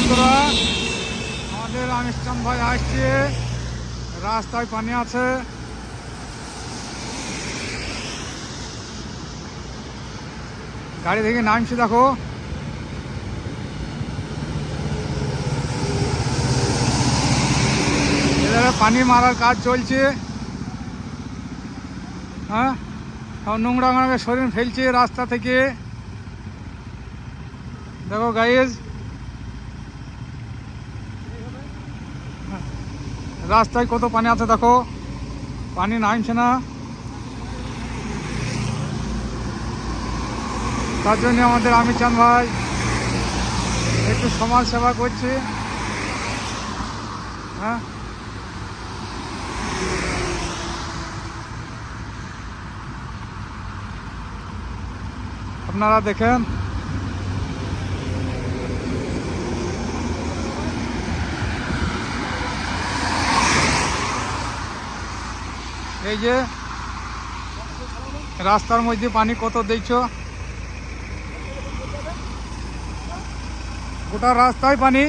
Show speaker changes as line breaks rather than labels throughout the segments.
বন্ধুরা, আমাদের আমিরচাঁদ ভাই আসছে, রাস্তায় পানি আছে। গাড়ি থেকে নামছি, দেখো এধারে পানি মারার কাজ চলছে। হ্যাঁ, সব নোংরা নোংরা শরীর ফেলছে রাস্তা থেকে। দেখো গাইজ, রাস্তায় কত পানি আছে দেখো, পানি নামছে না। তার জন্য আমাদের আমিরচাঁদ ভাই একটু সমাজ সেবা করছে। হ্যাঁ, আপনারা দেখেন। এই যে রাস্তার মধ্যে পানি কত দেখছো, গোটা রাস্তায় পানি।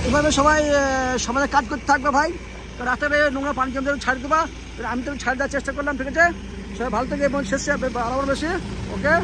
এভাবে সবাই সমাজে কাজ করতে থাকবে ভাই। তো রাস্তায় নোংরা পানি জমে ছাড় দেবা, আমি তো ছাড় দেওয়ার চেষ্টা করলাম। ঠিক আছে, সবাই ভালো থেকে এবং শেষে আরো বেশি। ওকে।